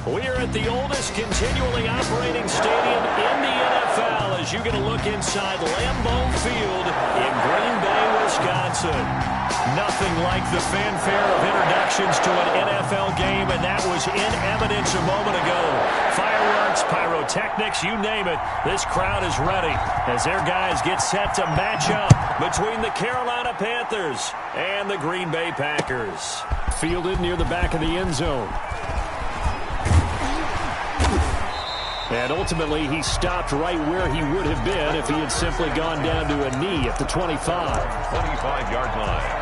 We're at the oldest continually operating stadium in the NFL as you get a look inside Lambeau Field in Green Bay, Wisconsin. Nothing like the fanfare of introductions to an NFL game, and that was in evidence a moment ago. Fireworks, pyrotechnics, you name it. This crowd is ready as their guys get set to match up between the Carolina Panthers and the Green Bay Packers. Fielded near the back of the end zone. And ultimately, he stopped right where he would have been if he had simply gone down to a knee at the 25. 25-yard line.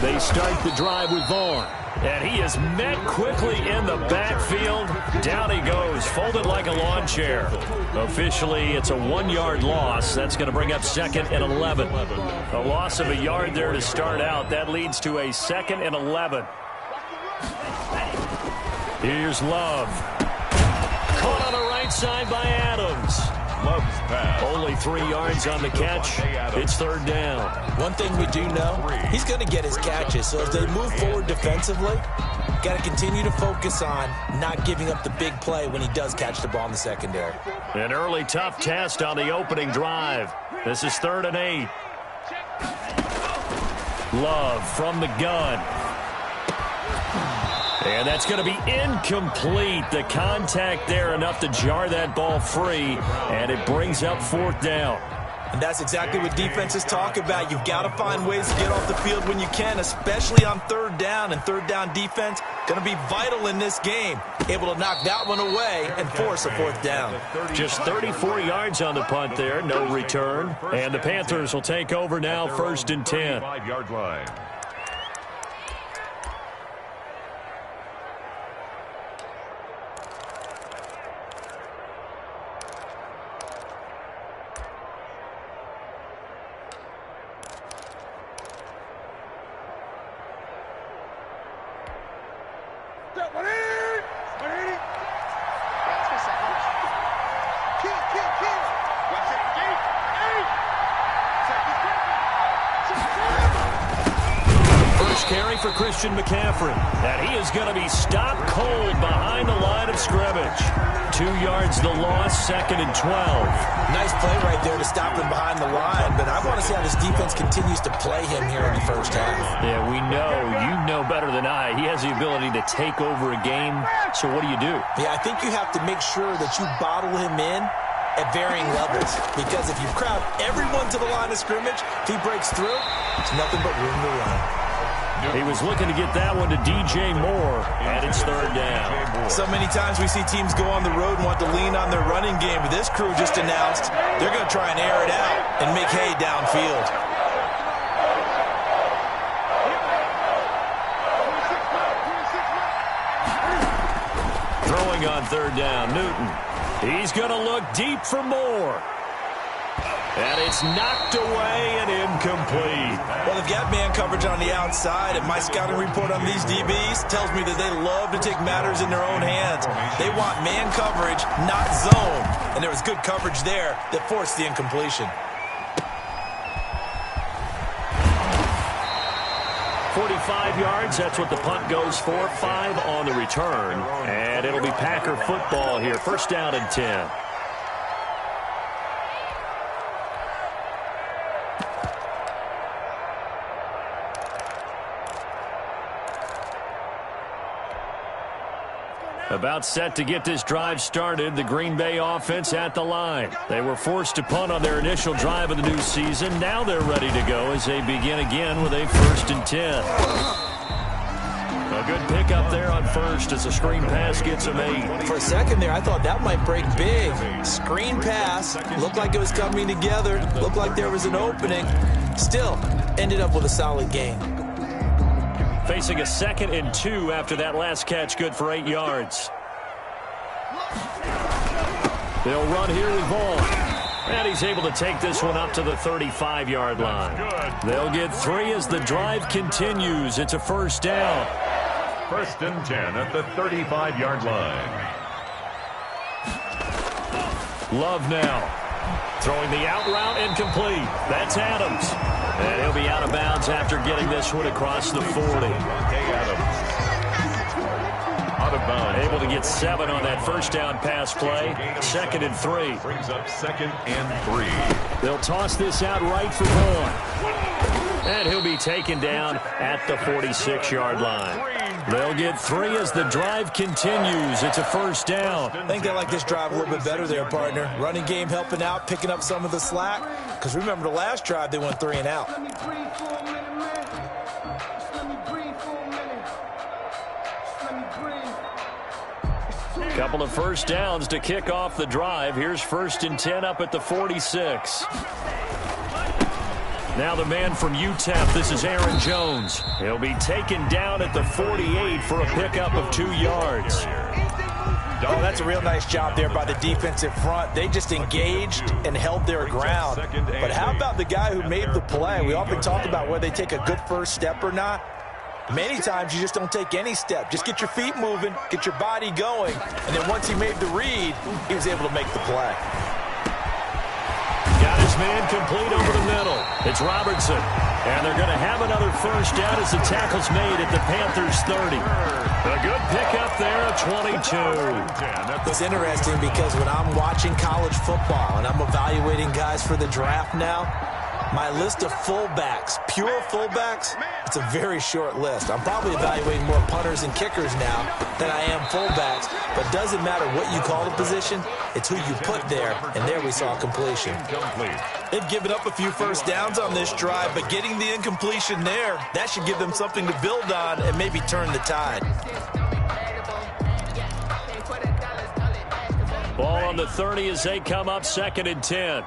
They start the drive with Vaughn. And he is met quickly in the backfield. Down he goes, folded like a lawn chair. Officially, it's a 1-yard loss. That's going to bring up 2nd and 11. A loss of a yard there to start out. That leads to a 2nd and 11. Here's Love. Caught on the right side by Adams. Love's pass. Only 3 yards on the catch. It's 3rd down. One thing we do know, he's going to get his catches. So as they move forward defensively, got to continue to focus on not giving up the big play when he does catch the ball in the secondary. An early tough test on the opening drive. This is 3rd and 8. Love from the gun. And that's going to be incomplete. The contact there enough to jar that ball free, and it brings up 4th down. And that's exactly what defenses talk about. You've got to find ways to get off the field when you can, especially on 3rd down. And 3rd down defense going to be vital in this game. Able to knock that one away and force a 4th down. Just 34 yards on the punt there, no return. And the Panthers will take over now, 1st and 10. 5-yard line. Carry for Christian McCaffrey. And he is going to be stopped cold behind the line of scrimmage. 2 yards the loss, 2nd and 12. Nice play right there to stop him behind the line, but I want to see how this defense continues to play him here in the 1st half. Yeah, we know. You know better than I. He has the ability to take over a game. So what do you do? Yeah, I think you have to make sure that you bottle him in at varying levels, because if you crowd everyone to the line of scrimmage, if he breaks through, it's nothing but room to run. He was looking to get that one to DJ Moore, and it's 3rd down. So many times we see teams go on the road and want to lean on their running game, but this crew just announced they're going to try and air it out and make hay downfield. Throwing on 3rd down, Newton. He's going to look deep for Moore. And it's knocked away and incomplete. Well, they've got man coverage on the outside, and my scouting report on these DBs tells me that they love to take matters in their own hands. They want man coverage, not zone. And there was good coverage there that forced the incompletion. 45 yards, that's what the punt goes for. 5 on the return. And it'll be Packer football here. 1st down and 10. About set to get this drive started, the Green Bay offense at the line. They were forced to punt on their initial drive of the new season. Now they're ready to go as they begin again with a 1st and 10. A good pickup there on 1st as the screen pass gets them 8. For a second there, I thought that might break big. Screen pass, looked like it was coming together, looked like there was an opening. Still, ended up with a solid gain. Facing a 2nd and 2 after that last catch, good for 8 yards. They'll run here with Vaughn. And he's able to take this one up to the 35-yard line. They'll get 3 as the drive continues. It's a 1st down. 1st and 10 at the 35-yard line. Love now. Throwing the out route incomplete. That's Adams. And he'll be out of bounds after getting this one across the 40. Adams. Out of bounds. Able to get 7 on that first down pass play. 2nd and 3. Brings up 2nd and 3. They'll toss this out right for Vaughn. And he'll be taken down at the 46-yard line. They'll get 3 as the drive continues. It's a first down. I think they like this drive a little bit better there, partner. Running game helping out, picking up some of the slack. Because remember the last drive, they went 3 and out. Couple of first downs to kick off the drive. Here's 1st and 10 up at the 46. Now the man from UTEP, this is Aaron Jones. He'll be taken down at the 48 for a pickup of 2 yards. Oh, that's a real nice job there by the defensive front. They just engaged and held their ground. But how about the guy who made the play? We often talk about whether they take a good first step or not. Many times you just don't take any step. Just get your feet moving, get your body going, and then once he made the read, he was able to make the play. Got his man complete over the middle. It's Robertson. And they're going to have another first down as the tackle's made at the Panthers 30. A good pickup there at 22. It's interesting because when I'm watching college football and I'm evaluating guys for the draft now, my list of fullbacks, pure fullbacks, it's a very short list. I'm probably evaluating more punters and kickers now than I am fullbacks. But it doesn't matter what you call the position, it's who you put there. And there we saw completion. They've given up a few first downs on this drive, but getting the incompletion there, that should give them something to build on and maybe turn the tide. Ball on the 30 as they come up 2nd and 10.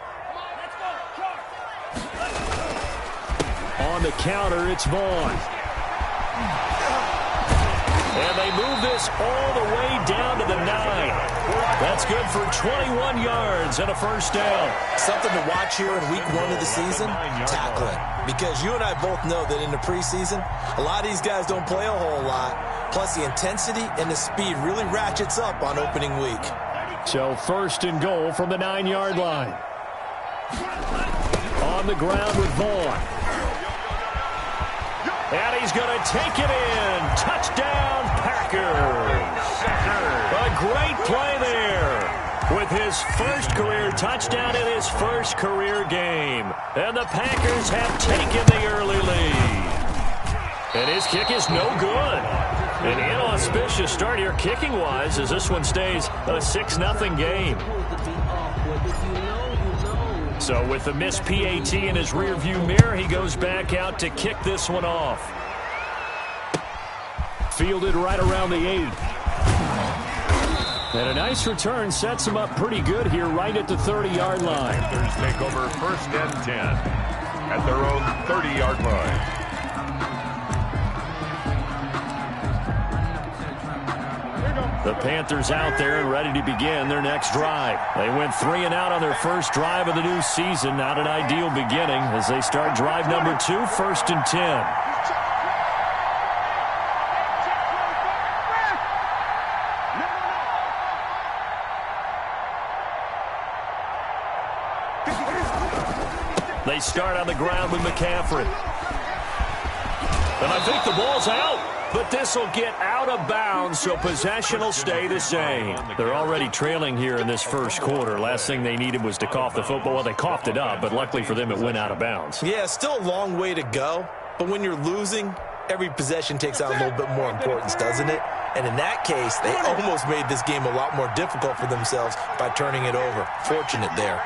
On the counter, it's Vaughn. And they move this all the way down to the 9. That's good for 21 yards and a first down. Something to watch here in week 1 of the season, tackling. Because you and I both know that in the preseason, a lot of these guys don't play a whole lot. Plus, the intensity and the speed really ratchets up on opening week. So 1st and goal from the 9-yard line. On the ground with Vaughn. And he's going to take it in. Touchdown, Packers. A great play there with his first career touchdown in his first career game. And the Packers have taken the early lead. And his kick is no good. An inauspicious start here kicking-wise as this one stays a 6-0 game. So with the missed PAT in his rearview mirror, he goes back out to kick this one off. Fielded right around the 8. And a nice return sets him up pretty good here right at the 30-yard line. Panthers take over 1st and 10 at their own 30-yard line. The Panthers out there and ready to begin their next drive. They went 3 and out on their first drive of the new season. Not an ideal beginning as they start drive number 2, 1st and 10. They start on the ground with McCaffrey. And I think the ball's out. But this will get out of bounds, so possession will stay the same. They're already trailing here in this first quarter. Last thing they needed was to cough the football. Well, they coughed it up, but luckily for them, it went out of bounds. Yeah, still a long way to go. But when you're losing, every possession takes on a little bit more importance, doesn't it? And in that case, they almost made this game a lot more difficult for themselves by turning it over. Fortunate there.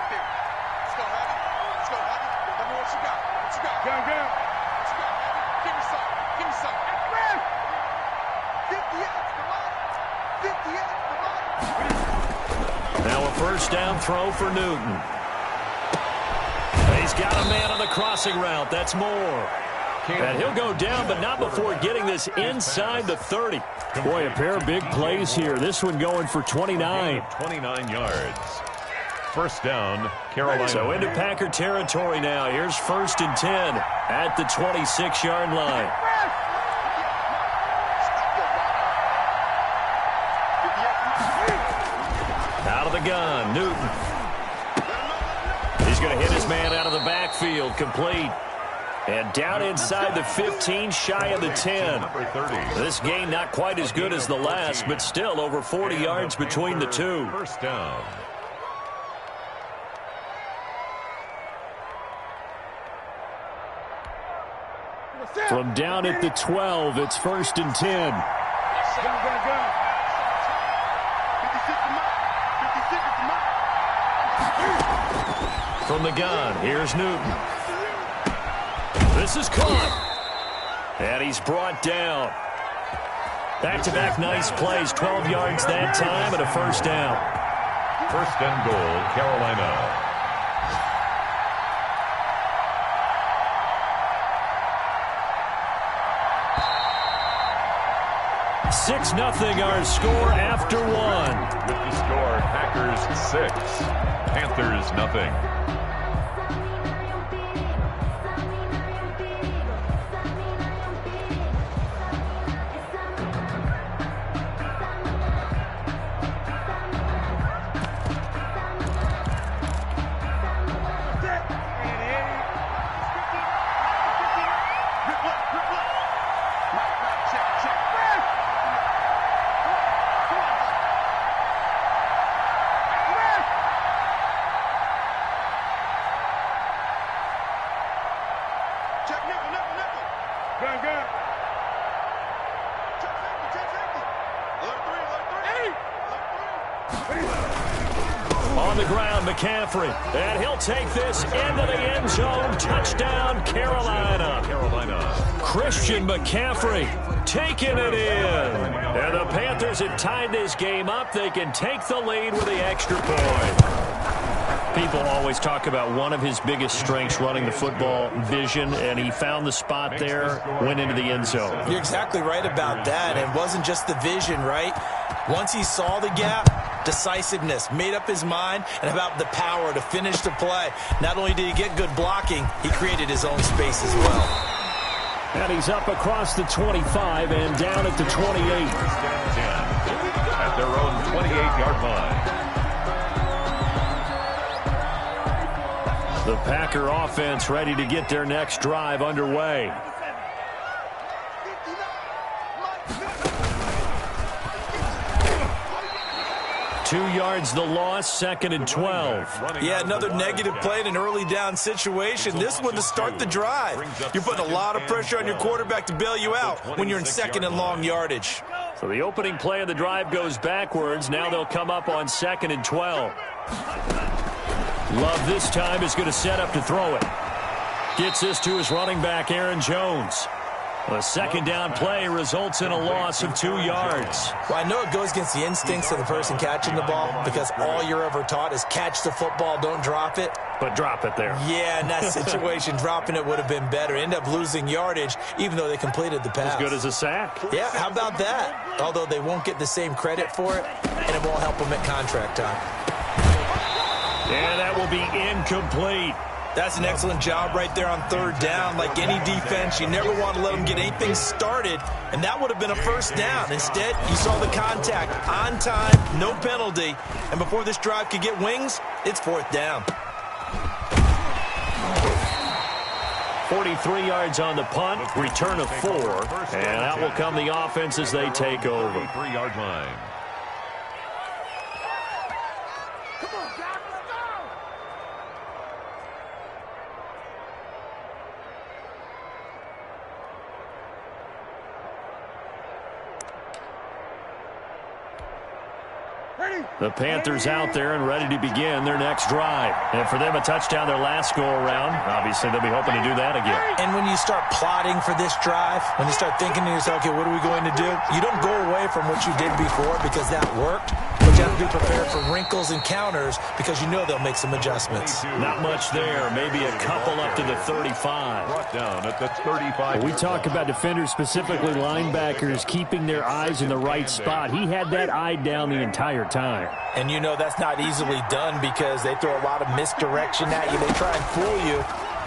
Now a first down throw for Newton. He's got a man on the crossing route. That's Moore. And he'll go down, but not before getting this inside the 30. Boy, a pair of big plays here. This one going for 29. 29 yards. First down, Carolina. So into Packer territory now. Here's 1st and 10 at the 26-yard line. Out of the gun, Newton. He's going to hit his man out of the backfield, complete. And down inside the 15, shy of the 10. This game not quite as good as the last, but still over 40 yards between the two. First down. From down at the 12, it's 1st and 10. From the gun, here's Newton. This is caught. And he's brought down. Back-to-back nice plays, 12 yards that time and a first down. First and goal, Carolina. 6-0 our score after one. With the score, Packers 6, Panthers nothing. On the ground, McCaffrey. And he'll take this into the end zone. Touchdown, Carolina. Christian McCaffrey taking it in. And the Panthers have tied this game up. They can take the lead with the extra point. People always talk about one of his biggest strengths running the football, vision, and he found the spot there, went into the end zone. You're exactly right about that. It wasn't just the vision, right? Once he saw the gap, decisiveness, made up his mind, and about the power to finish the play. Not only did he get good blocking, he created his own space as well. And he's up across the 25 and down at the 28. At their own 28-yard line. The Packer offense ready to get their next drive underway. Two yards the loss, 2nd and 12. Yeah, another negative play in an early down situation. This one to start the drive. You're putting a lot of pressure on your quarterback to bail you out when you're in 2nd and long yardage. So the opening play of the drive goes backwards. Now they'll come up on 2nd and 12. Love this time is going to set up to throw it. Gets this to his running back, Aaron Jones. A second down play results in a loss of 2 yards. Well, I know it goes against the instincts of the person catching the ball because all you're ever taught is catch the football, don't drop it. But drop it there. Yeah, in that situation, dropping it would have been better. End up losing yardage, even though they completed the pass. As good as a sack. Yeah, how about that? Although they won't get the same credit for it, and it won't help them at contract time. And that will be incomplete. That's an excellent job right there on 3rd down. Like any defense, you never want to let them get anything started, and that would have been a first down. Instead, you saw the contact on time, no penalty, and before this drive could get wings, it's 4th down. 43 yards on the punt, return of 4, and out will come the offense as they take over. 3-yard line. The Panthers out there and ready to begin their next drive. And for them, a touchdown their last go-around. Obviously, they'll be hoping to do that again. And when you start plotting for this drive, when you start thinking to yourself, okay, what are we going to do? You don't go away from what you did before because that worked. But you have to be prepared for wrinkles and counters because you know they'll make some adjustments. Not much there. Maybe a couple up to the 35. Brought down at the 35. We talk about defenders, specifically linebackers, keeping their eyes in the right spot. He had that eye down the entire time. And you know that's not easily done because they throw a lot of misdirection at you. They try and fool you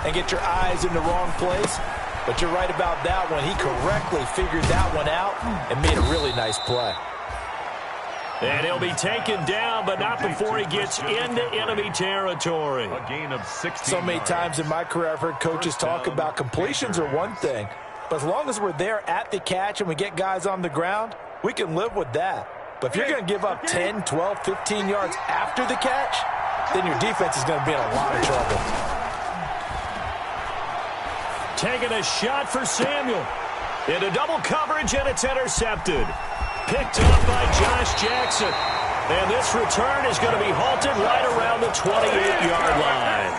and get your eyes in the wrong place. But you're right about that one. He correctly figured that one out and made a really nice play. And he'll be taken down, but not before he gets into enemy territory. A gain of 16 So many times in my career, I've heard coaches talk about completions are one thing, but as long as we're there at the catch and we get guys on the ground, we can live with that. But if you're going to give up 10, 12, 15 yards after the catch, then your defense is going to be in a lot of trouble. Taking a shot for Samuel. Into double coverage, and it's intercepted. Picked up by Josh Jackson. And this return is going to be halted right around the 28-yard line.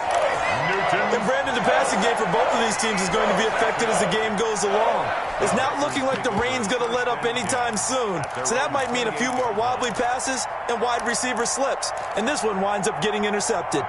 And Brandon, the passing game for both of these teams is going to be affected as the game goes along. It's not looking like the rain's going to let up anytime soon. So that might mean a few more wobbly passes and wide receiver slips. And this one winds up getting intercepted.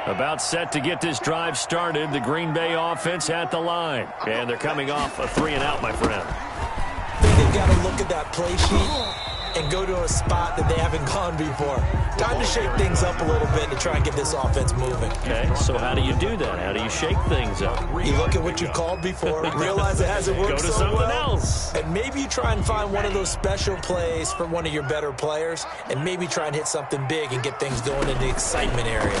About set to get this drive started, the Green Bay offense at the line. And they're coming off a 3-and-out, my friend. I think they've got to look at that play sheet and go to a spot that they haven't gone before. Time to shake things up a little bit to try and get this offense moving. Okay, so how do you do that? How do you shake things up? You look at what you've called before, realize it hasn't worked Go to so something well, else. and maybe you try and find one of those special plays from one of your better players, and maybe try and hit something big and get things going in the excitement area.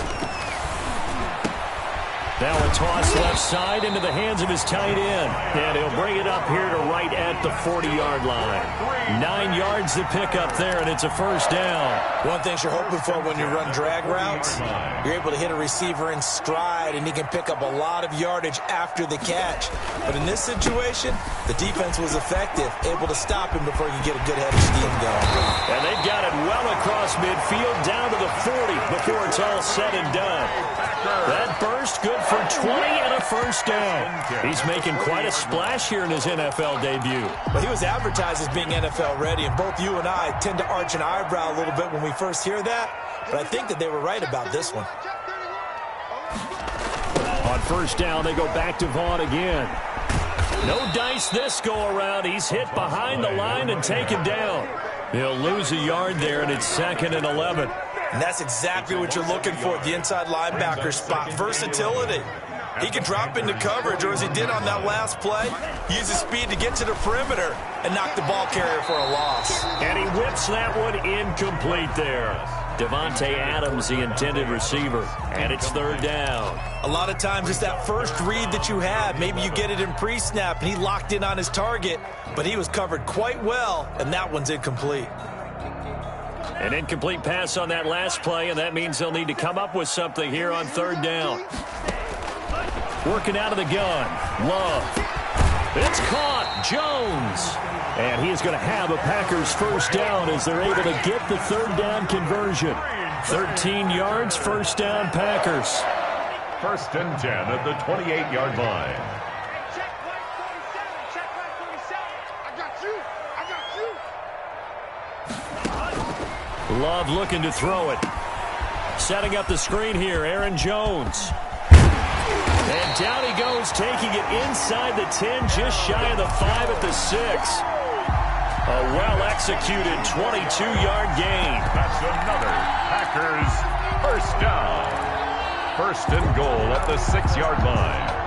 Now a toss left side into the hands of his tight end. And he'll bring it up here to right at the 40-yard line. 9 yards to pick up there, and it's a first down. One thing you're hoping for when you run drag routes, you're able to hit a receiver in stride, and he can pick up a lot of yardage after the catch. But in this situation, the defense was effective, able to stop him before you get a good head of steam going. And they've got it well across midfield down to the 40 before it's all said and done. That burst good for 20 and a first down. He's making quite a splash here in his NFL debut. Well, he was advertised as being NFL ready, and both you and I tend to arch an eyebrow a little bit when we first hear that, but I think that they were right about this one. On first down, they go back to Vaughn again. No dice this go-around. He's hit behind the line and taken down. He'll lose a yard there, and it's 2nd and 11. And that's exactly what you're looking for at the inside linebacker spot, versatility. He can drop into coverage, or as he did on that last play, use his speed to get to the perimeter and knock the ball carrier for a loss. And he whips that one incomplete there. Devontae Adams, the intended receiver, and it's 3rd down. A lot of times it's that first read that you have. Maybe you get it in pre-snap, and he locked in on his target, but he was covered quite well, and that one's incomplete. An incomplete pass on that last play, and that means they'll need to come up with something here on 3rd down. Working out of the gun. Love. It's caught. Jones. And he is going to have a Packers first down as they're able to get the 3rd down conversion. 13 yards, first down Packers. 1st and 10 at the 28-yard line. Love looking to throw it. Setting up the screen here, Aaron Jones. And down he goes, taking it inside the 10, just shy of the 5 at the 6. A well-executed 22-yard gain. That's another Packers first down. 1st and goal at the 6-yard line.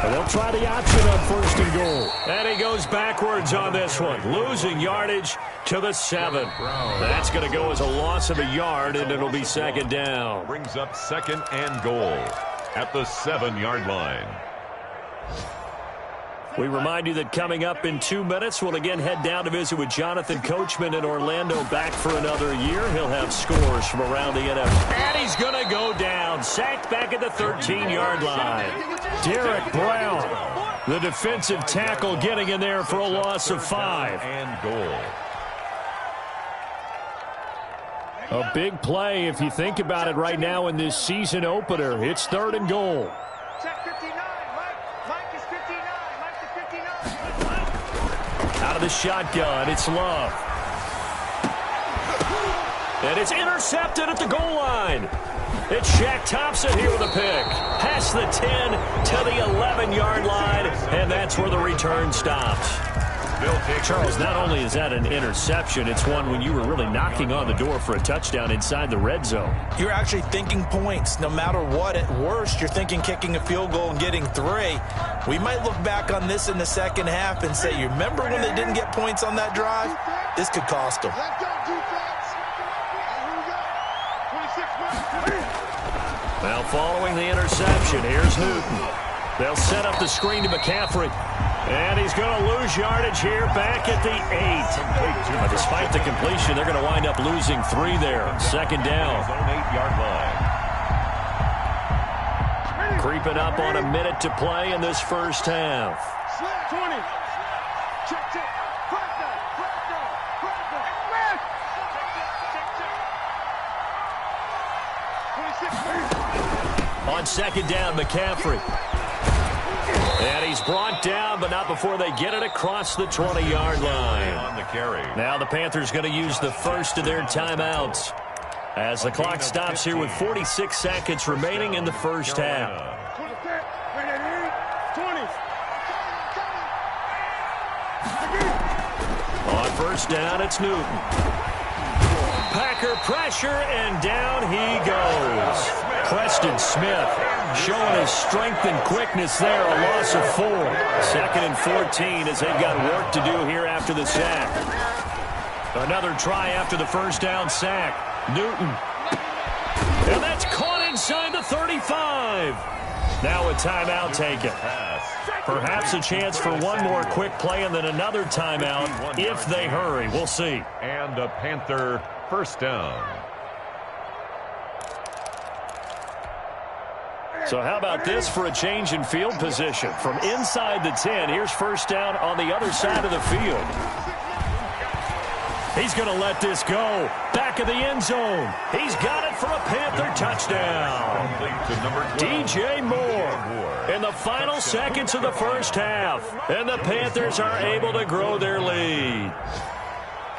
And they'll try the option on 1st and goal. And he goes backwards on this one, losing yardage to the 7. That's going to go as a loss of a yard, and it'll be 2nd down. Brings up 2nd and goal at the 7-yard line. We remind you that coming up in 2 minutes, we'll again head down to visit with Jonathan Coachman in Orlando, back for another year. He'll have scores from around the NFL. And he's going to go down. Sacked back at the 13-yard line. Derek Brown, the defensive tackle, getting in there for a loss of 5. And goal. A big play if you think about it right now in this season opener. It's 3rd and goal. Out of the shotgun, it's Love. And it's intercepted at the goal line. It's Shaq Thompson here with a pick. Past the 10 to the 11-yard line, and that's where the return stops. They'll take Charles, not only is that an interception, it's one when you were really knocking on the door for a touchdown inside the red zone. You're actually thinking points. No matter what, at worst, you're thinking kicking a field goal and getting 3. We might look back on this in the second half and say, you remember when they didn't get points on that drive? This could cost them. Well, following the interception, here's Newton. They'll set up the screen to McCaffrey. And he's going to lose yardage here back at the 8. But despite the completion, they're going to wind up losing 3 there. Second down. 8-yard line. Creeping up on a minute to play in this first half. 20. Check. On second down, McCaffrey. And he's brought down, but not before they get it across the 20-yard line. On the carry. Now the Panthers going to use the first of their timeouts as the clock stops here with 46 seconds remaining in the first half. On first down, it's Newton. Packer pressure, and down he goes. Preston Smith showing his strength and quickness there, a loss of 4. Second and 14 as they've got work to do here after the sack. Another try after the first down sack. Newton. And that's caught inside the 35. Now a timeout taken. Perhaps a chance for one more quick play and then another timeout if they hurry. We'll see. And a Panther first down. So how about this for a change in field position? From inside the 10, here's first down on the other side of the field. He's going to let this go. Back of the end zone. He's got it for a Panther touchdown. DJ Moore in the final seconds of the first half. And the Panthers are able to grow their lead.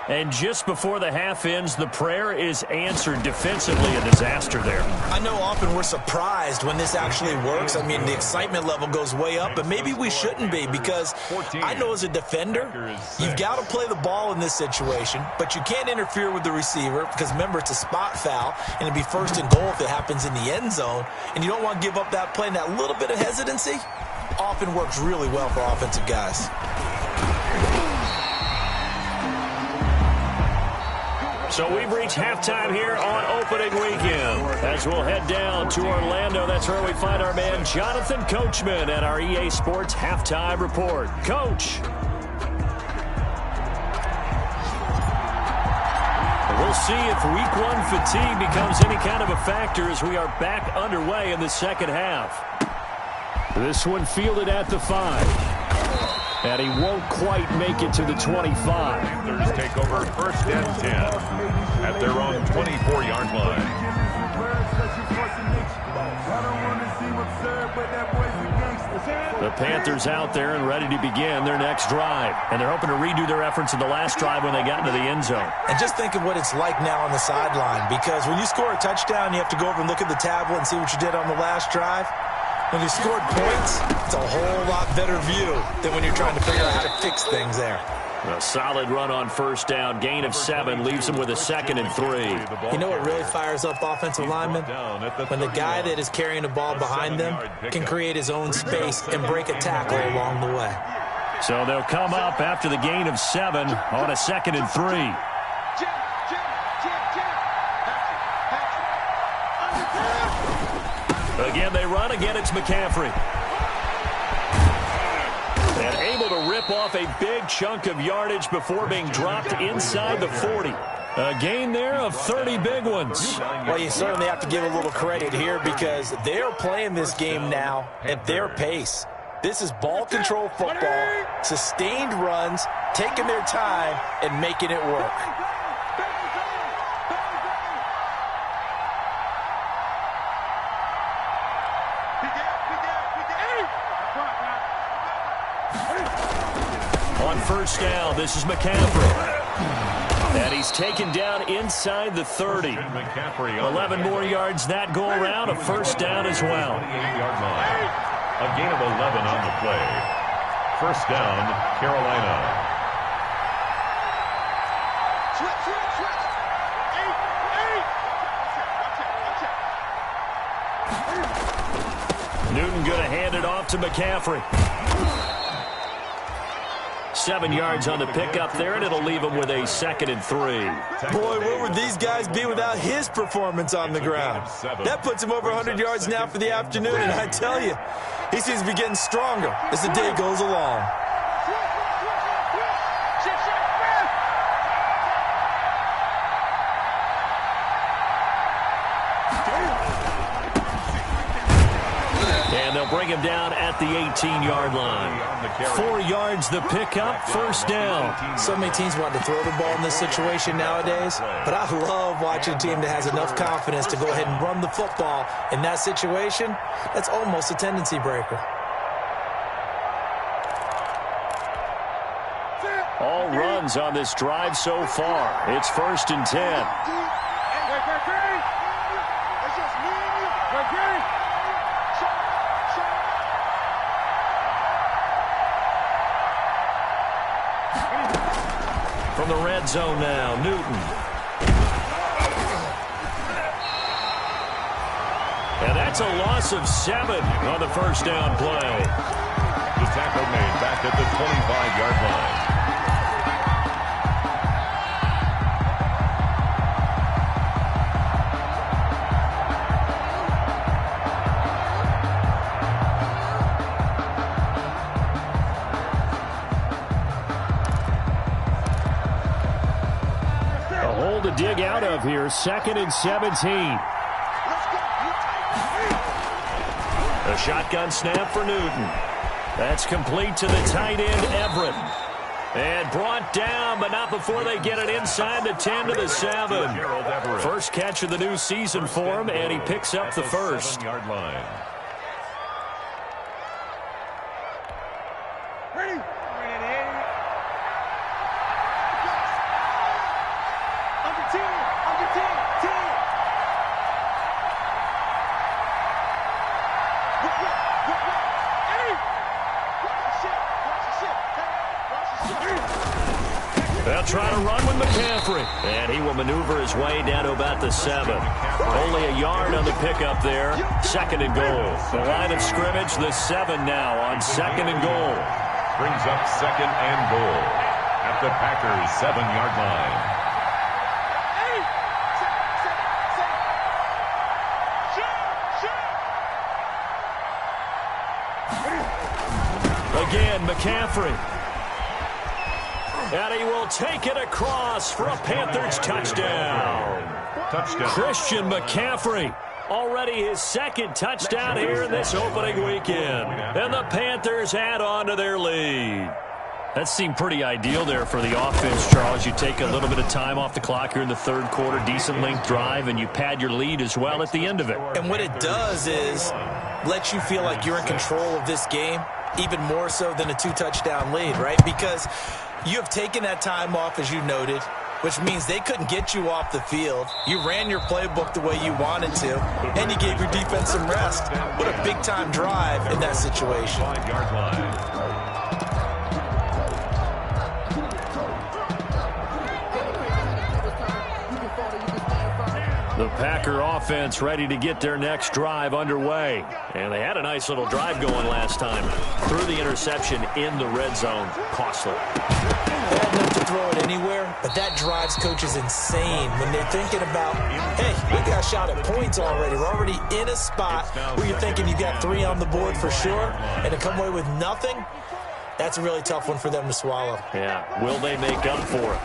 And just before the half ends, the prayer is answered. Defensively, a disaster there. I know often we're surprised when this actually works. I mean, the excitement level goes way up, but maybe we shouldn't be because I know as a defender, you've got to play the ball in this situation, but you can't interfere with the receiver because, remember, it's a spot foul, and it'd be first and goal if it happens in the end zone, and you don't want to give up that play, and that little bit of hesitancy often works really well for offensive guys. So we've reached halftime here on opening weekend. As we'll head down to Orlando, that's where we find our man Jonathan Coachman at our EA Sports Halftime Report. Coach. We'll see if week 1 fatigue becomes any kind of a factor as we are back underway in the second half. This one fielded at the 5. And he won't quite make it to the 25. Panthers take over first and 10 at their own 24-yard line. The Panthers out there and ready to begin their next drive. And they're hoping to redo their efforts in the last drive when they got into the end zone. And just think of what it's like now on the sideline, because when you score a touchdown, you have to go over and look at the tablet and see what you did on the last drive. When you scored points, it's a whole lot better view than when you're trying to figure out how to fix things there. A solid run on first down. Gain of 7 leaves them with a 2nd and 3. You know what really fires up offensive linemen? When the guy that is carrying the ball behind them can create his own space and break a tackle along the way. So they'll come up after the gain of 7 on a 2nd and 3. Again, they run. Again, it's McCaffrey. And able to rip off a big chunk of yardage before being dropped inside the 40. A gain there of 30 big ones. Well, you certainly have to give a little credit here because they're playing this game now at their pace. This is ball control football, sustained runs, taking their time, and making it work. On first down, this is McCaffrey. And he's taken down inside the 30. 11 more yards that go around, a first down as well. 28-yard line. A gain of 11 on the play. First down, Carolina. off to McCaffrey. 7 yards on the pickup there, and it'll leave him with a 2nd and 3. Boy, where would these guys be without his performance on the ground? That puts him over 100 yards now for the afternoon, and I tell you, he seems to be getting stronger as the day goes along. And they'll bring him down at the 18-yard line. 4 yards the pickup, 1st down. So many teams want to throw the ball in this situation nowadays, but I love watching a team that has enough confidence to go ahead and run the football. In that situation, that's almost a tendency breaker. All runs on this drive so far. It's 1st and 10. From the red zone now, Newton. And that's a loss of 7 on the 1st down play. The tackle made back at the 25-yard line. Dig out of here, 2nd and 17. A shotgun snap for Newton. That's complete to the tight end, Everett. And brought down, but not before they get it inside the 10 to the 7. First catch of the new season for him, and he picks up the 1st. 7-yard line. They'll try to run with McCaffrey. And he will maneuver his way down to about the 7. Only a yard on the pickup there. 2nd and goal. The line of scrimmage, the 7 now on 2nd and goal. Brings up 2nd and goal at the Packers' 7-yard line. Again, McCaffrey. And he will take it across for a Panthers touchdown. Christian McCaffrey. Already his 2nd touchdown here in this opening weekend. And the Panthers add on to their lead. That seemed pretty ideal there for the offense, Charles. You take a little bit of time off the clock here in the 3rd quarter, decent length drive, and you pad your lead as well at the end of it. And what it does is let you feel like you're in control of this game, even more so than a 2-touchdown lead, right? Because you have taken that time off, as you noted, which means they couldn't get you off the field. You ran your playbook the way you wanted to, and you gave your defense some rest. What a big-time drive in that situation. 5-yard line. The Packer offense ready to get their next drive underway. And they had a nice little drive going last time. Threw the interception in the red zone. Costly. They had enough to throw it anywhere, but that drives coaches insane when they're thinking about, hey, we got a shot at points already. We're already in a spot where you're thinking you got 3 on the board for sure, and to come away with nothing, that's a really tough one for them to swallow. Yeah, will they make up for it?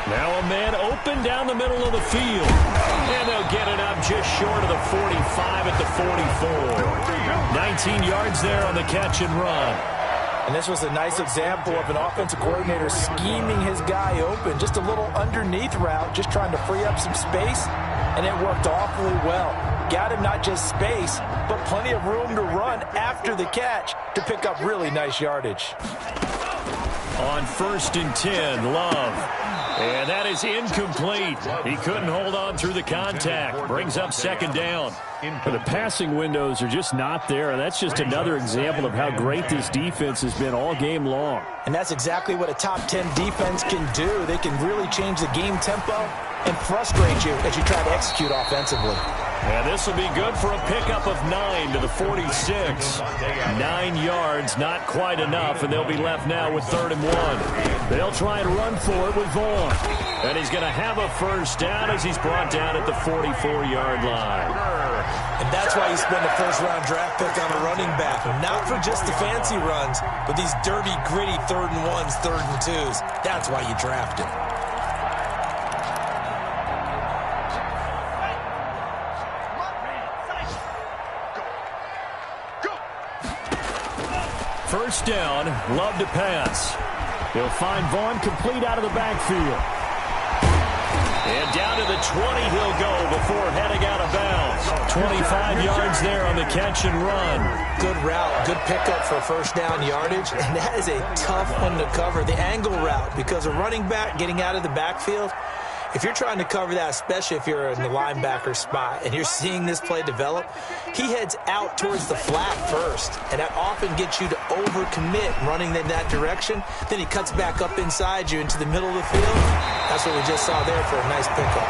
Now a man open down the middle of the field. And they'll get it up just short of the 45 at the 44. 19 yards there on the catch and run. And this was a nice example of an offensive coordinator scheming his guy open. Just a little underneath route, just trying to free up some space. And it worked awfully well. Got him not just space, but plenty of room to run after the catch to pick up really nice yardage. On 1st and 10, Love. And that is incomplete. He couldn't hold on through the contact. Brings up 2nd down. The passing windows are just not there. And that's just another example of how great this defense has been all game long. And that's exactly what a top 10 defense can do. They can really change the game tempo and frustrate you as you try to execute offensively. And this will be good for a pickup of 9 to the 46. 9 yards, not quite enough, and they'll be left now with 3rd and 1. They'll try and run for it with Vaughn. And he's going to have a first down as he's brought down at the 44-yard line. And that's why you spend a first-round draft pick on a running back. Not for just the fancy runs, but these dirty, gritty 3rd and 1s, 3rd and 2s. That's why you draft him. First down, Love to pass. He'll find Vaughn complete out of the backfield. And down to the 20 he'll go before heading out of bounds. 25 yards there on the catch and run. Good route, good pickup for first down yardage, and that is a tough one to cover. The angle route, because a running back getting out of the backfield, if you're trying to cover that, especially if you're in the linebacker spot and you're seeing this play develop, he heads out towards the flat first, and that often gets you to overcommit running in that direction. Then he cuts back up inside you into the middle of the field. That's what we just saw there for a nice pickup.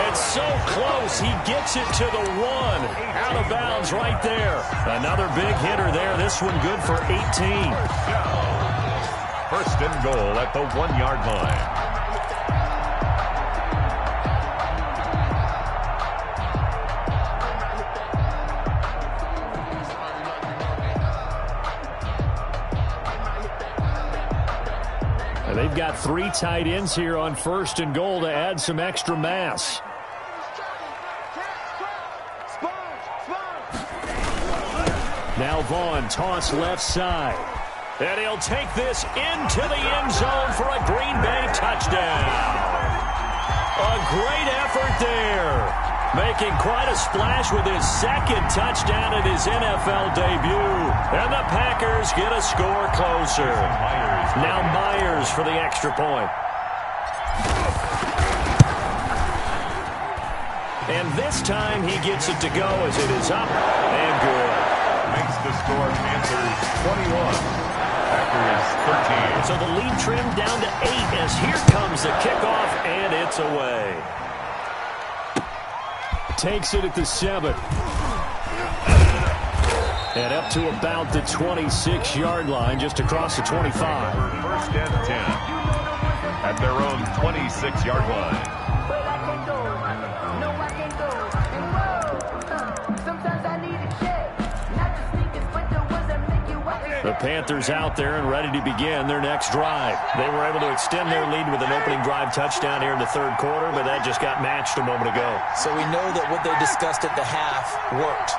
It's so close. He gets it to the 1. Out of bounds right there. Another big hitter there. This one good for 18. First and goal at the 1-yard line. And they've got 3 tight ends here on first and goal to add some extra mass. Now Vaughn, toss left side. And he'll take this into the end zone for a Green Bay touchdown. A great effort there. Making quite a splash with his 2nd touchdown in his NFL debut. And the Packers get a score closer. Now Myers for the extra point. And this time he gets it to go as it is up and good. Makes the score Panthers 21. Packers 13. So the lead trimmed down to 8 as here comes the kickoff, and it's away. Takes it at the 7. And up to about the 26-yard line, just across the 25. First and 10 at their own 26-yard line. The Panthers out there and ready to begin their next drive. They were able to extend their lead with an opening drive touchdown here in the 3rd quarter, but that just got matched a moment ago. So we know that what they discussed at the half worked.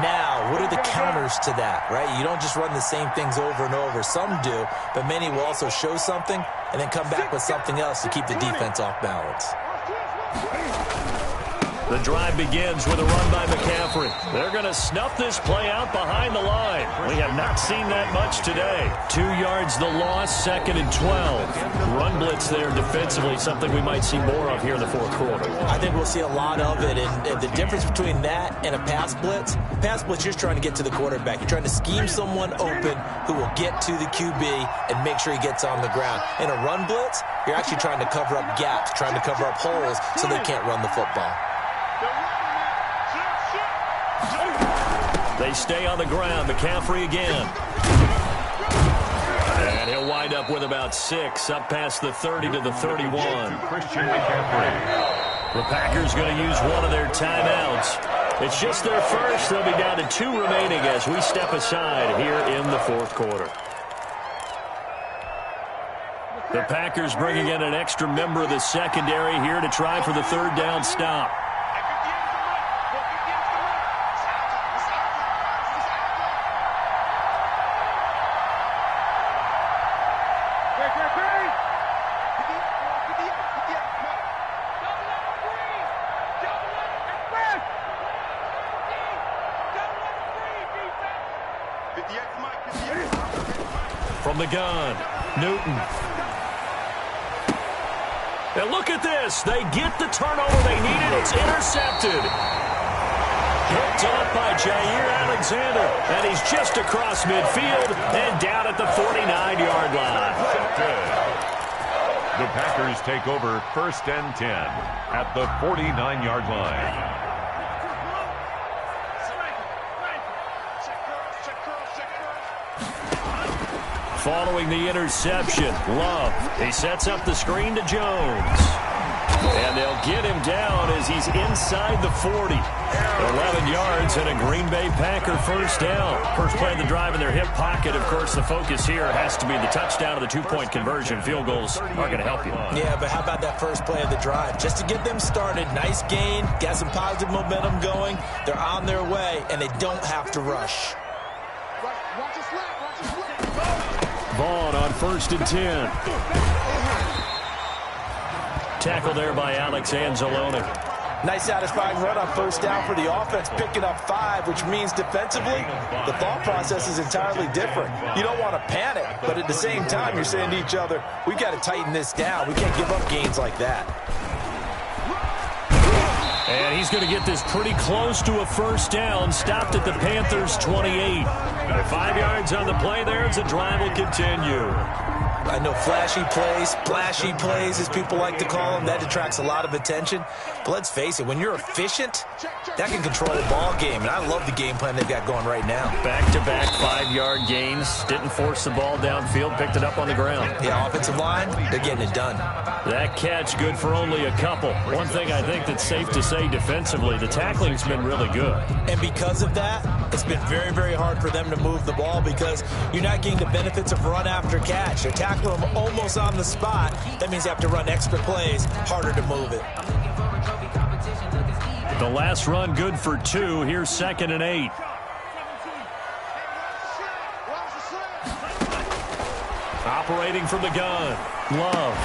Now, what are the counters to that, right? You don't just run the same things over and over. Some do, but many will also show something and then come back with something else to keep the defense off balance. The drive begins with a run by McCaffrey. They're going to snuff this play out behind the line. We have not seen that much today. 2 yards the loss, 2nd and 12. Run blitz there defensively, something we might see more of here in the 4th quarter. I think we'll see a lot of it, and the difference between that and a pass blitz, you're just trying to get to the quarterback. You're trying to scheme someone open who will get to the QB and make sure he gets on the ground. In a run blitz, you're actually trying to cover up gaps, trying to cover up holes so they can't run the football. They stay on the ground. McCaffrey again. And he'll wind up with about 6, up past the 30 to the 31. Christian McCaffrey. The Packers going to use one of their timeouts. It's just their first. They'll be down to 2 remaining as we step aside here in the 4th quarter. The Packers bringing in an extra member of the secondary here to try for the 3rd down stop. From the gun, Newton. And look at this. They get the turnover they needed. It's intercepted. Picked off by Jair Alexander. And he's just across midfield and down at the 49-yard line. The Packers take over 1st and 10 at the 49-yard line. Following the interception, Love. He sets up the screen to Jones. And they'll get him down as he's inside the 40. 11 yards and a Green Bay Packer first down. First play of the drive in their hip pocket. Of course, the focus here has to be the touchdown of the two-point conversion. Field goals are going to help you. Yeah, but how about that first play of the drive? Just to get them started, nice gain, got some positive momentum going. They're on their way, and they don't have to rush. Vaughn on 1st and 10. Tackle there by Alex Anzalone. Nice satisfying run on first down for the offense, picking up 5, which means defensively, the thought process is entirely different. You don't want to panic, but at the same time, you're saying to each other, we've got to tighten this down. We can't give up gains like that. And he's going to get this pretty close to a first down, stopped at the Panthers' 28. 5 yards on the play there as the drive will continue. I know flashy plays, as people like to call them, that attracts a lot of attention. But let's face it, when you're efficient, that can control a ball game. And I love the game plan they've got going right now. Back-to-back 5-yard gains. Didn't force the ball downfield, picked it up on the ground. Yeah, offensive line, they're getting it done. That catch good for only a couple. One thing I think that's safe to say defensively, the tackling's been really good. And because of that, it's been very, very hard for them to move the ball because you're not getting the benefits of run after catch. They're tackling them almost on the spot. That means you have to run extra plays, harder to move it. The last run good for 2. Here's 2nd and 8. Operating from the gun. Love.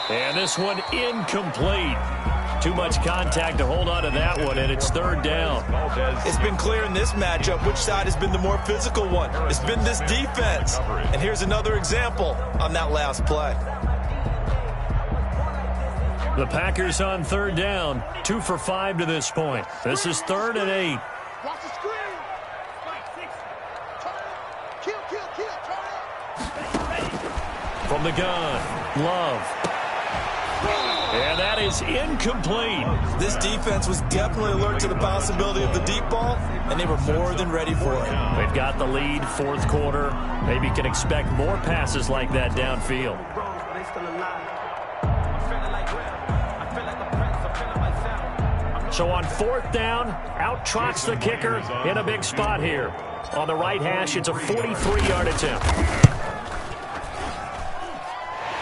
And this one incomplete. Too much contact to hold on to that one, and it's 3rd down. It's been clear in this matchup which side has been the more physical one. It's been this defense. And here's another example on that last play. The Packers on 3rd down, 2 for 5 to this point. This is 3rd and 8. From the gun, Love. And that is incomplete. This defense was definitely alert to the possibility of the deep ball, and they were more than ready for it. They've got the lead, 4th quarter. Maybe can expect more passes like that downfield. So on 4th down, out trots the kicker in a big spot here. On the right hash, it's a 43-yard attempt.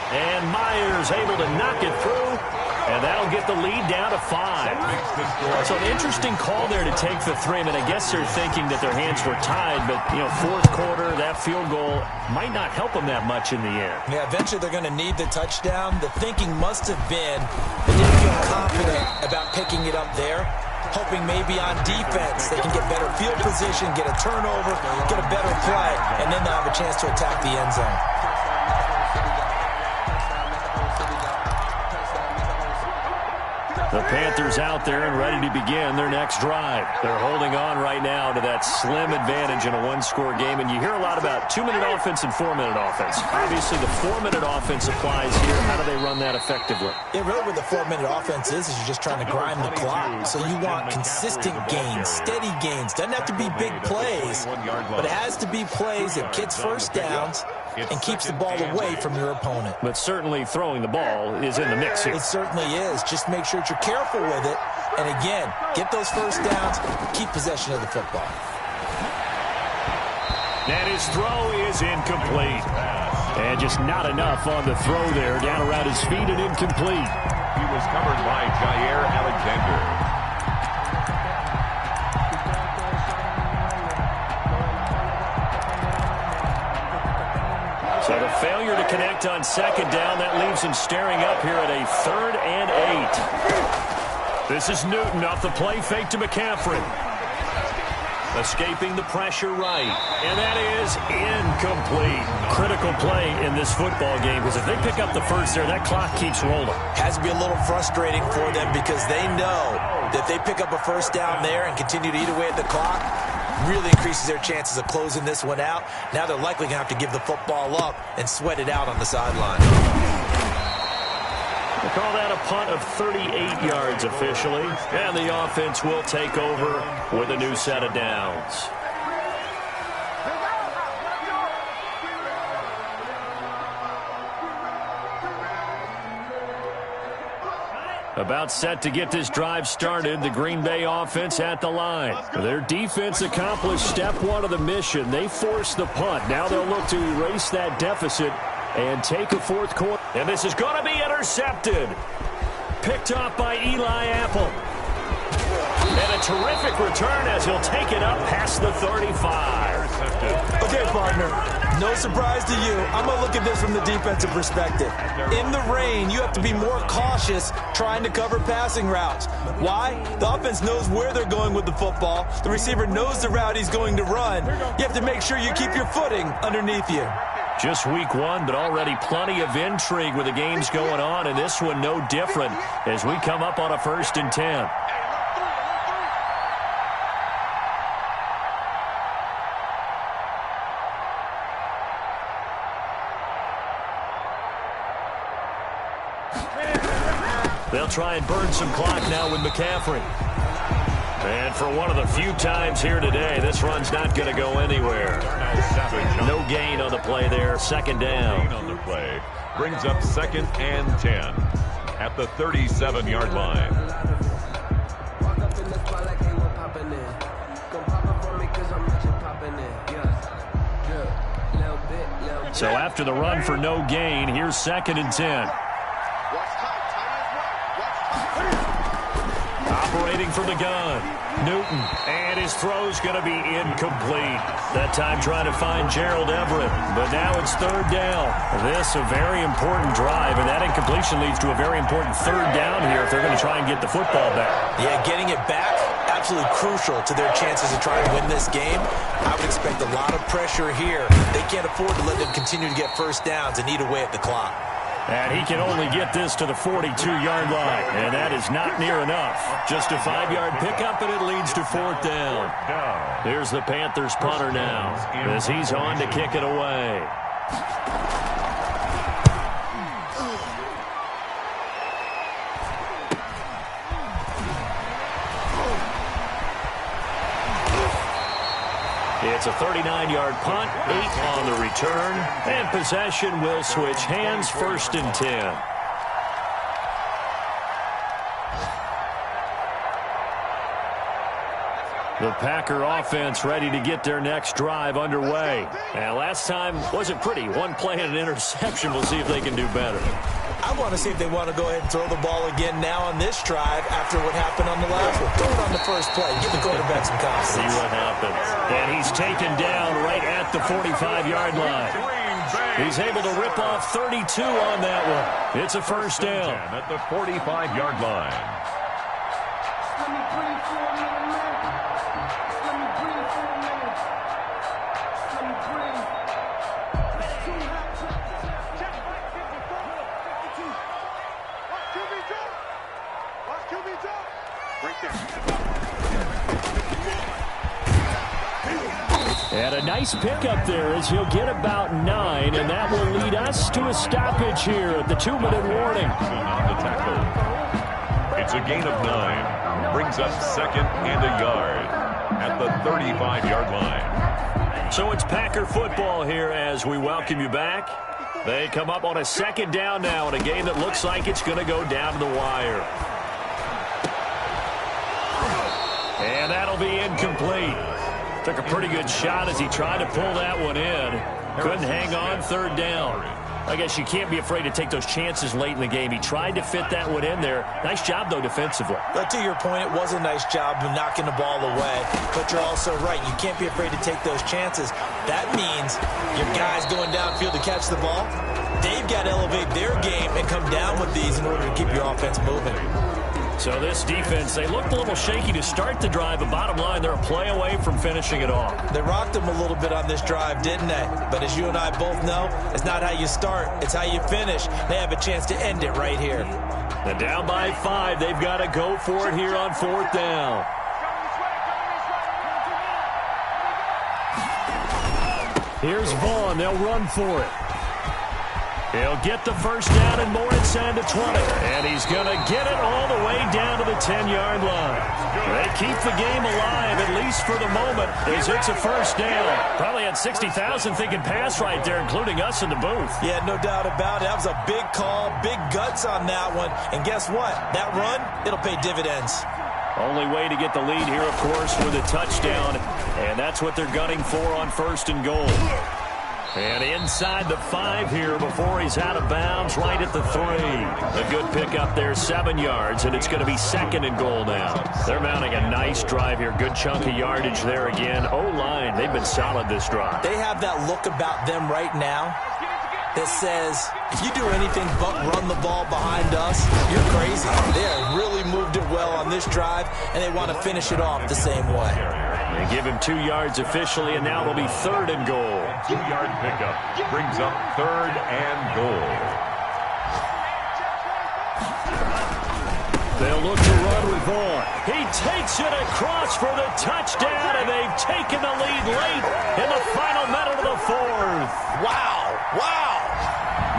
And Myers able to knock it through, and that'll get the lead down to 5. So an interesting call there to take the 3. I mean, I guess they're thinking that their hands were tied, but, 4th quarter, that field goal might not help them that much in the end. Yeah, eventually they're going to need the touchdown. The thinking must have been they didn't feel confident about picking it up there, hoping maybe on defense they can get better field position, get a turnover, get a better play, and then they'll have a chance to attack the end zone. The Panthers out there and ready to begin their next drive. They're holding on right now to that slim advantage in a one-score game. And you hear a lot about 2-minute offense and 4-minute offense. Obviously, the 4-minute offense applies here. How do they run that effectively? Yeah, really what the 4-minute offense is you're just trying to grind the clock. So you want consistent gains, steady gains. Doesn't have to be big plays, but it has to be plays that gets first downs and keeps the ball away from your opponent. But certainly throwing the ball is in the mix here. It certainly is. Just make sure that you're careful with it. And again, get those first downs, keep possession of the football. And his throw is incomplete. And just not enough on the throw there. Down around his feet and incomplete. He was covered by Jair Alexander. So the failure to connect on 2nd down, that leaves him staring up here at a 3rd and 8. This is Newton off the play fake to McCaffrey. Escaping the pressure right. And that is incomplete. Critical play in this football game because if they pick up the first there, that clock keeps rolling. Has to be a little frustrating for them because they know that they pick up a first down there and continue to eat away at the clock, really increases their chances of closing this one out. Now they're likely going to have to give the football up and sweat it out on the sideline. We'll call that a punt of 38 yards officially. And the offense will take over with a new set of downs. About set to get this drive started, the Green Bay offense at the line. Their defense accomplished step one of the mission. They forced the punt. Now they'll look to erase that deficit and take a fourth quarter. And this is going to be intercepted. Picked off by Eli Apple. And a terrific return as he'll take it up past the 35. Okay, partner, no surprise to you. I'm going to look at this from the defensive perspective. In the rain, you have to be more cautious trying to cover passing routes. Why? The offense knows where they're going with the football. The receiver knows the route he's going to run. You have to make sure you keep your footing underneath you. Just week one, but already plenty of intrigue with the games going on, and this one no different as we come up on a 1st and 10. They'll try and burn some clock now with McCaffrey. And for one of the few times here today, this run's not going to go anywhere. No gain on the play there. 2nd down. On the play brings up 2nd and 10 at the 37-yard line. So after the run for no gain, here's 2nd and 10. Operating from the gun, Newton, and his throw's going to be incomplete. That time trying to find Gerald Everett, but now it's 3rd down. This a very important drive, and that incompletion leads to a very important 3rd down here if they're going to try and get the football back. Yeah, getting it back, absolutely crucial to their chances of trying to win this game. I would expect a lot of pressure here. They can't afford to let them continue to get 1st downs and eat away at the clock. And he can only get this to the 42-yard line, and that is not near enough. Just a 5-yard pickup, and it leads to 4th down. Here's the Panthers punter now as he's on to kick it away. It's a 39-yard punt, 8 on the return, and possession will switch hands, 1st and 10. The Packer offense ready to get their next drive underway. And last time wasn't pretty. One play and an interception. We'll see if they can do better. I want to see if they want to go ahead and throw the ball again now on this drive after what happened on the last one. Throw it on the first play. Give the quarterback some confidence. See what happens. And he's taken down right at the 45-yard line. He's able to rip off 32 on that one. It's a 1st down. At the 45-yard line. And a nice pickup there as he'll get about 9, and that will lead us to a stoppage here at the 2-minute warning. On the tackle. It's a gain of 9. Brings up 2nd and a yard at the 35-yard line. So it's Packer football here as we welcome you back. They come up on a 2nd down now in a game that looks like it's going to go down to the wire. And that'll be incomplete. Took a pretty good shot as he tried to pull that one in. Couldn't hang on, 3rd down. I guess you can't be afraid to take those chances late in the game. He tried to fit that one in there. Nice job, though, defensively. But to your point, it was a nice job of knocking the ball away. But you're also right. You can't be afraid to take those chances. That means your guys going downfield to catch the ball, they've got to elevate their game and come down with these in order to keep your offense moving. So this defense, they looked a little shaky to start the drive, but bottom line, they're a play away from finishing it off. They rocked them a little bit on this drive, didn't they? But as you and I both know, it's not how you start, it's how you finish. They have a chance to end it right here. And down by 5, they've got to go for it here on 4th down. Here's Vaughn, they'll run for it. He'll get the first down and more inside the 20. And he's going to get it all the way down to the 10-yard line. They keep the game alive, at least for the moment, as it's a first down. Probably had 60,000 thinking pass right there, including us in the booth. Yeah, no doubt about it. That was a big call, big guts on that one. And guess what? That run, it'll pay dividends. Only way to get the lead here, of course, with a touchdown. And that's what they're gunning for on first and goal. And inside the 5 here before he's out of bounds, right at the 3. A good pickup there, 7 yards, and it's going to be second and goal now. They're mounting a nice drive here. Good chunk of yardage there again. O-line, they've been solid this drive. They have that look about them right now that says, if you do anything but run the ball behind us, you're crazy. They have really moved it well on this drive, and they want to finish it off the same way. They give him 2 yards officially, and now it'll be third and goal. 2-yard pickup brings up third and goal. They'll look to run with Vaughn. He takes it across for the touchdown, and they've taken the lead late in the final minute of the 4th. Wow, wow,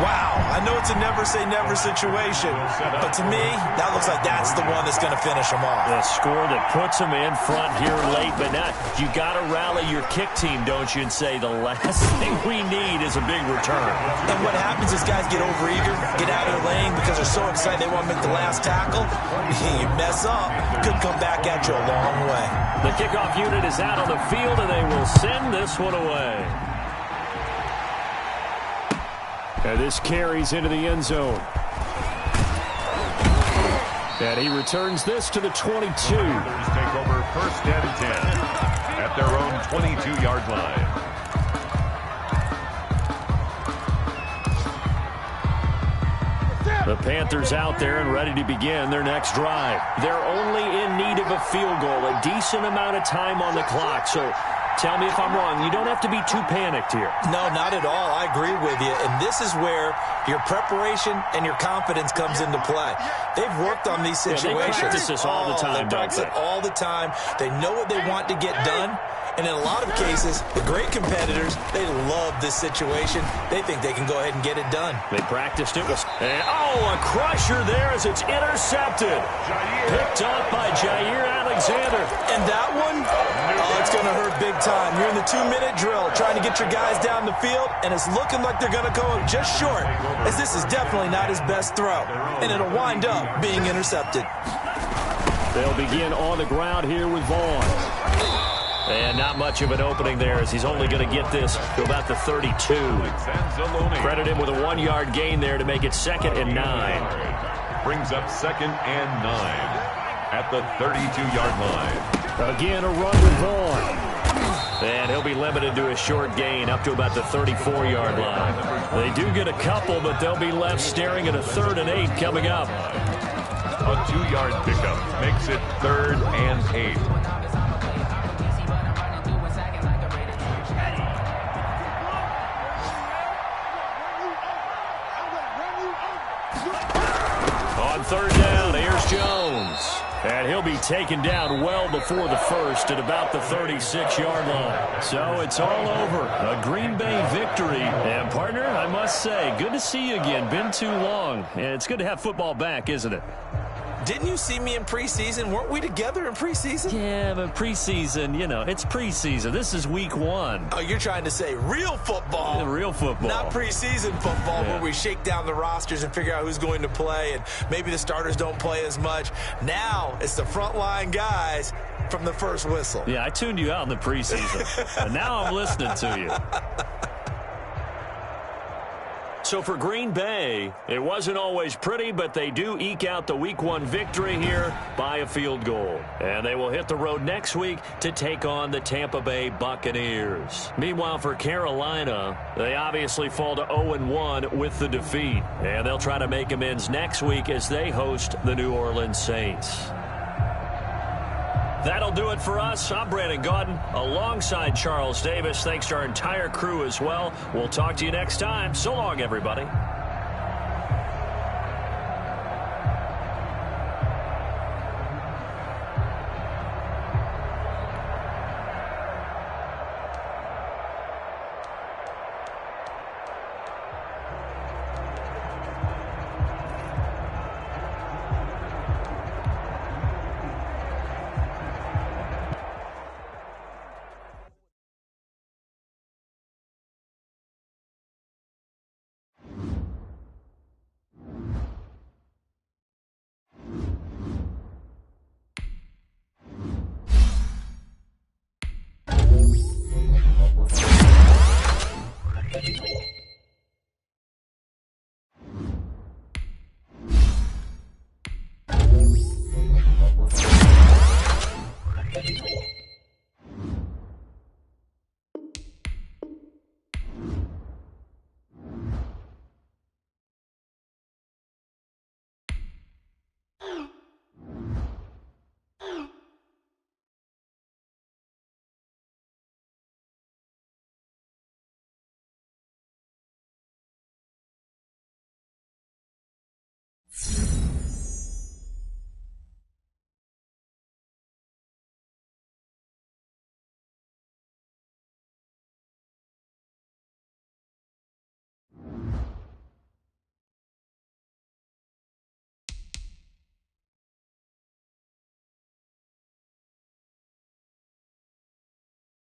wow. I know it's a never-say-never situation, but to me, that looks like that's the one that's going to finish them off. The score that puts them in front here late, but not. You got to rally your kick team, don't you, and say the last thing we need is a big return. And what happens is guys get overeager, get out of their lane because they're so excited they want to make the last tackle. You mess up, could come back at you a long way. The kickoff unit is out on the field, and they will send this one away. And this carries into the end zone. And he returns this to the 22. Panthers take over first and 10 at their own 22-yard line. The Panthers out there and ready to begin their next drive. They're only in need of a field goal, a decent amount of time on the clock. So tell me if I'm wrong. You don't have to be too panicked here. No, not at all. I agree with you. And this is where your preparation and your confidence comes into play. They've worked on these situations. Yeah, they practice this all the time, they practice it all the time. They know what they want to get done. And in a lot of cases, the great competitors, they love this situation. They think they can go ahead and get it done. They practiced it. And, a crusher there as it's intercepted. Picked up by Jair Alexander. And that one, it's going to hurt big time. You're in the 2-minute drill trying to get your guys down the field, and it's looking like they're going to go just short, as this is definitely not his best throw. And it'll wind up being intercepted. They'll begin on the ground here with Vaughn. And not much of an opening there as he's only going to get this to about the 32. Credit him with a 1-yard gain there to make it second and 9. Brings up second and 9 at the 32-yard line. Again, a run with Vaughn. And he'll be limited to a short gain up to about the 34-yard line. They do get a couple, but they'll be left staring at a 3rd and 8 coming up. A 2-yard pickup makes it 3rd and 8. On 3rd down, here's Jones. And he'll be taken down well before the 1st at about the 36-yard line. So it's all over. A Green Bay victory. And, partner, I must say, good to see you again. Been too long. And it's good to have football back, isn't it? Didn't you see me in preseason? Weren't we together in preseason? Yeah, but preseason, it's preseason. This is week 1. Oh, you're trying to say real football. Yeah, real football. Not preseason football where we shake down the rosters and figure out who's going to play, and maybe the starters don't play as much. Now it's the frontline guys from the first whistle. Yeah, I tuned you out in the preseason, and now I'm listening to you. So for Green Bay, it wasn't always pretty, but they do eke out the Week 1 victory here by a field goal. And they will hit the road next week to take on the Tampa Bay Buccaneers. Meanwhile, for Carolina, they obviously fall to 0-1 with the defeat. And they'll try to make amends next week as they host the New Orleans Saints. That'll do it for us. I'm Brandon Gaudin alongside Charles Davis. Thanks to our entire crew as well. We'll talk to you next time. So long, everybody.